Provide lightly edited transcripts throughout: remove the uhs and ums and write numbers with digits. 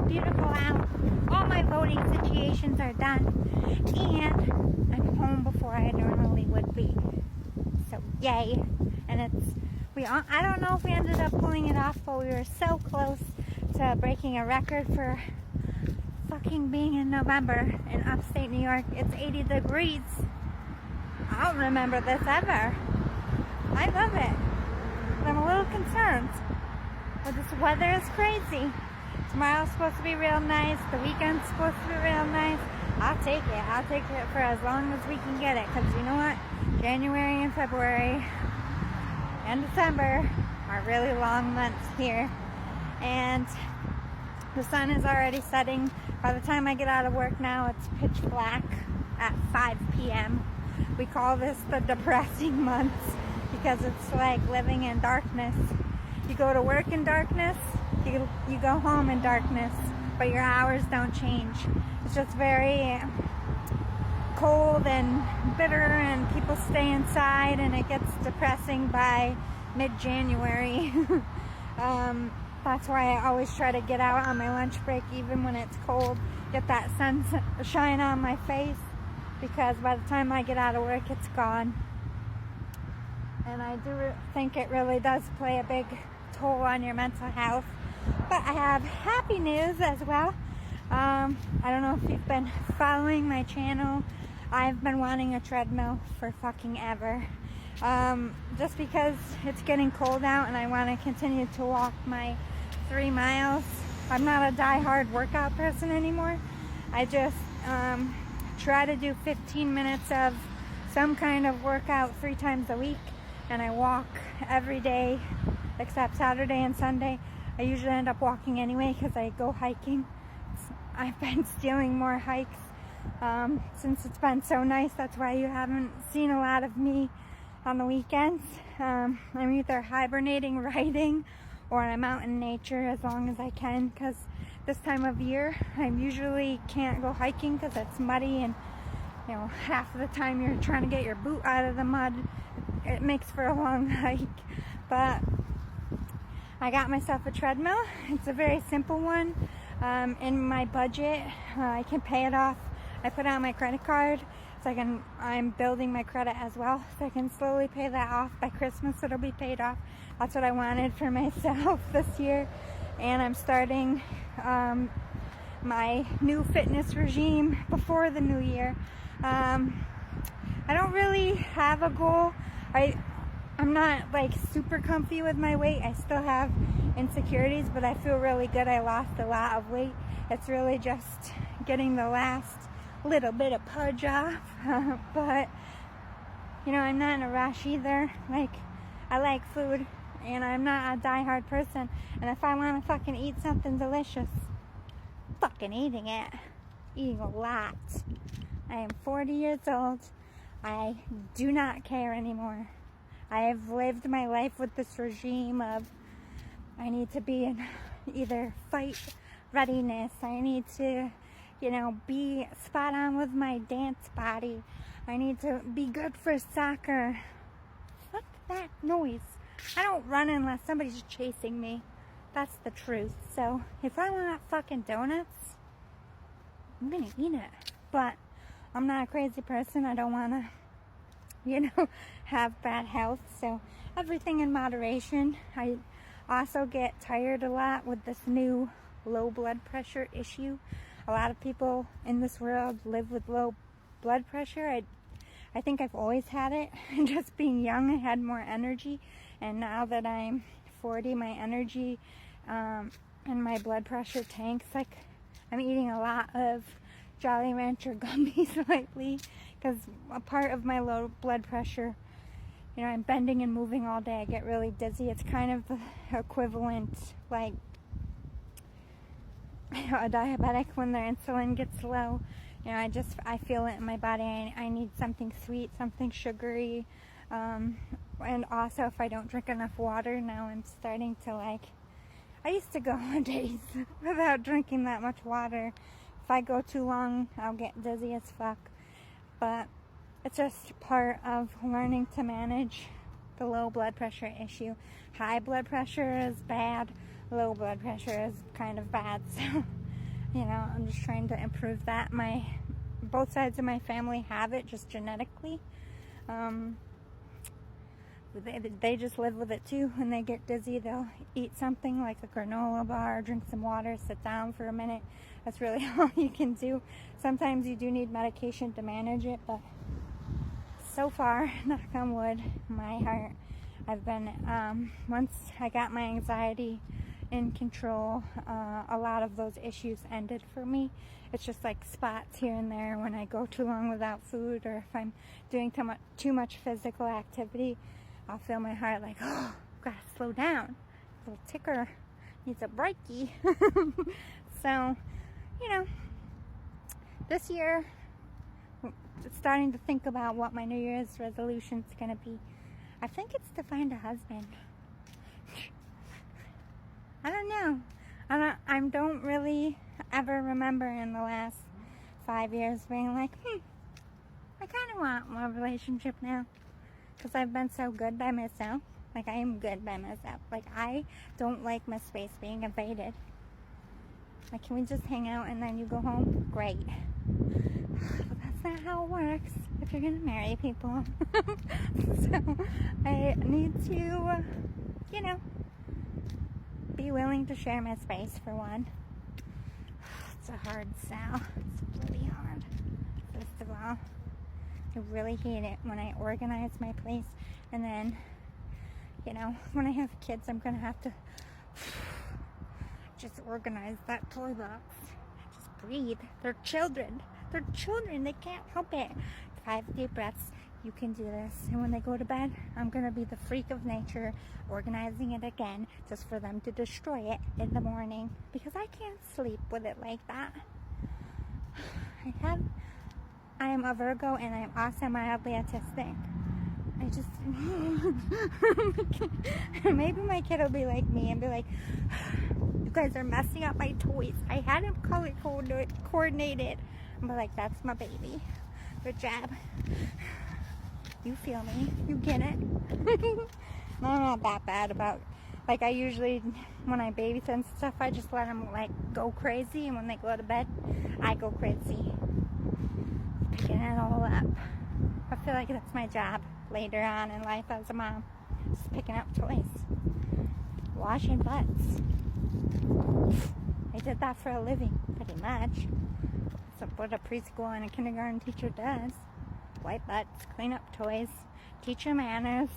beautiful out. All my voting situations are done. And I'm home before I normally would be. So yay. And I don't know if we ended up pulling it off, but we were so close to breaking a record for fucking being in November in upstate New York. It's 80 degrees. I don't remember this ever. I love it. But I'm a little concerned. But this weather is crazy. Tomorrow's supposed to be real nice. The weekend's supposed to be real nice. I'll take it. I'll take it for as long as we can get it. Because you know what? January and February and December are really long months here. And the sun is already setting. By the time I get out of work now, it's pitch black at 5 p.m. We call this the depressing months because it's like living in darkness. You go to work in darkness, you go home in darkness, but your hours don't change. It's just very cold and bitter, and people stay inside, and it gets depressing by mid-January. That's why I always try to get out on my lunch break, even when it's cold, get that sunshine on my face, because by the time I get out of work, it's gone. And I do think it really does play a big toll on your mental health. But I have happy news as well. I don't know if you've been following my channel. I've been wanting a treadmill for fucking ever. Just because it's getting cold out and I want to continue to walk my 3 miles. I'm not a die-hard workout person anymore. I just try to do 15 minutes of some kind of workout 3 times a week, and I walk every day except Saturday and Sunday. I usually end up walking anyway because I go hiking. I've been stealing more hikes since it's been so nice. That's why you haven't seen a lot of me on the weekends. I'm either hibernating, writing, or I'm out in nature as long as I can, because this time of year I usually can't go hiking because it's muddy, and you know, half of the time you're trying to get your boot out of the mud. It makes for a long hike. But I got myself a treadmill. It's a very simple one. In my budget, I can pay it off. I put out my credit card, so I'm building my credit as well, so I can slowly pay that off. By Christmas it'll be paid off. That's what I wanted for myself this year. And I'm starting my new fitness regime before the new year. I don't really have a goal. I'm not like super comfy with my weight. I still have insecurities, but I feel really good. I lost a lot of weight. It's really just getting the last little bit of pudge off. But you know, I'm not in a rush either. Like, I like food, and I'm not a die-hard person. And if I want to fucking eat something delicious, fucking eating it. Eating a lot. I am 40 years old. I do not care anymore. I have lived my life with this regime of I need to be in either fight readiness. I need to, you know, be spot on with my dance body. I need to be good for soccer. Fuck that noise. I don't run unless somebody's chasing me. That's the truth. So if I want fucking donuts, I'm gonna eat it. But I'm not a crazy person. I don't want to, you know, have bad health. So everything in moderation. I also get tired a lot with this new low blood pressure issue. A lot of people in this world live with low blood pressure. I think I've always had it. And just being young, I had more energy. And now that I'm 40, my energy and my blood pressure tanks. Like, I'm eating a lot of Jolly Rancher gummies lately, because a part of my low blood pressure, you know, I'm bending and moving all day. I get really dizzy. It's kind of the equivalent, like, a diabetic when their insulin gets low. You know, I feel it in my body. I need something sweet, something sugary. And also, if I don't drink enough water, now I'm starting to, like, I used to go on days without drinking that much water. If I go too long, I'll get dizzy as fuck. But it's just part of learning to manage the low blood pressure issue. High blood pressure is bad. Low blood pressure is kind of bad. So You know, I'm just trying to improve that. Both sides of my family have it, just genetically. They just live with it too. When they get dizzy, they'll eat something like a granola bar, drink some water, sit down for a minute. That's really all you can do. Sometimes you do need medication to manage it, but so far, knock on wood, my heart, I've been, once I got my anxiety in control, a lot of those issues ended for me. It's just like spots here and there when I go too long without food, or if I'm doing too much physical activity, I'll feel my heart like, oh, gotta slow down. The little ticker needs a brakey. So, you know, this year, starting to think about what my New Year's resolution is going to be. I think it's to find a husband. I don't know. I don't really ever remember in the last 5 years being like, I kind of want more relationship now. Because I've been so good by myself. Like, I am good by myself. Like, I don't like my space being invaded. Like, can we just hang out and then you go home? Great. But that's not how it works if you're going to marry people. So, I need to, you know, be willing to share my space for one. It's a hard sell. It's really hard. First of all, I really hate it when I organize my place, and then, you know, when I have kids, I'm going to have to just organize that toy box. Just breathe. They're children. They're children. They can't help it. 5 deep breaths. You can do this. And when they go to bed, I'm going to be the freak of nature, organizing it again, just for them to destroy it in the morning. Because I can't sleep with it like that. I am a Virgo, and I am also mildly autistic. I just, maybe my kid will be like me and be like, you guys are messing up my toys. I had them color coordinated. But like, that's my baby. Good job. You feel me. You get it. I'm not that bad about, like, I usually, when I babysit and stuff, I just let them like go crazy, and when they go to bed, I go crazy. Picking it all up. I feel like that's my job later on in life as a mom. Just picking up toys. Washing butts. I did that for a living, pretty much. That's what a preschool and a kindergarten teacher does. Wipe butts, clean up toys, teach you manners.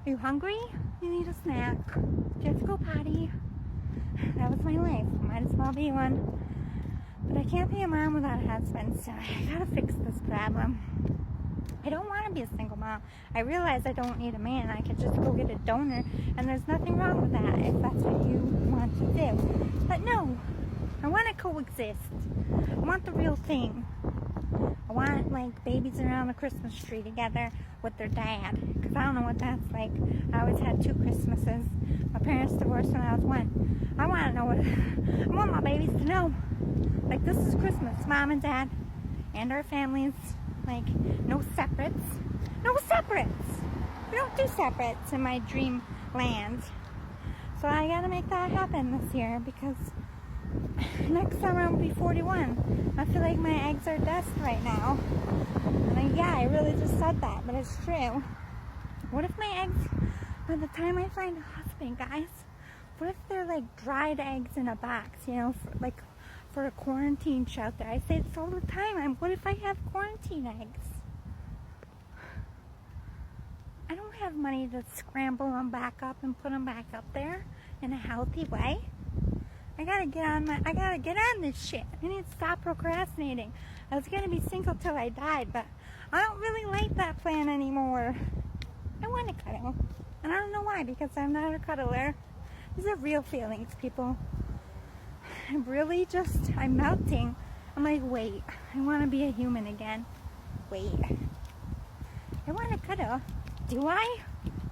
Are you hungry? You need a snack. Do you have to go potty? That was my life. Might as well be one. But I can't be a mom without a husband, so I gotta fix this problem. I don't want to be a single mom. I realize I don't need a man. I could just go get a donor, and there's nothing wrong with that if that's what you want to do. But no, I want to coexist. I want the real thing. I want, like, babies around the Christmas tree together with their dad, because I don't know what that's like. I always had 2 Christmases. My parents divorced when I was 1. I want to know I want my babies to know, like, this is Christmas, Mom and Dad, and our families. Like, no separates. No separates! We don't do separates in my dream land. So I gotta make that happen this year, because next summer I'll be 41. I feel like my eggs are dust right now. And yeah, I really just said that, but it's true. What if my eggs, by the time I find a husband, guys, what if they're like dried eggs in a box, you know, for a quarantine shelter? I say this all the time. What if I have quarantine eggs? I don't have money to scramble them back up and put them back up there in a healthy way. I gotta get on this shit. I need to stop procrastinating. I was gonna be single till I died, but I don't really like that plan anymore. I want to cuddle, and I don't know why, because I'm not a cuddler. These are real feelings, people. I'm melting. I'm like, wait, I want to be a human again. Wait, I want to cuddle. Do I?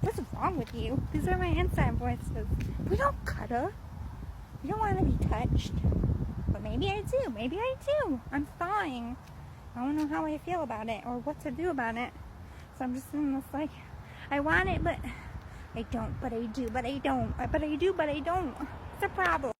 What's wrong with you? These are my inside voices. We don't cuddle. We don't want to be touched. But maybe I do. Maybe I do. I'm thawing. I don't know how I feel about it or what to do about it. So I'm just in this, like, I want it, but I don't, but I do, but I don't. But I do, but I don't. It's a problem.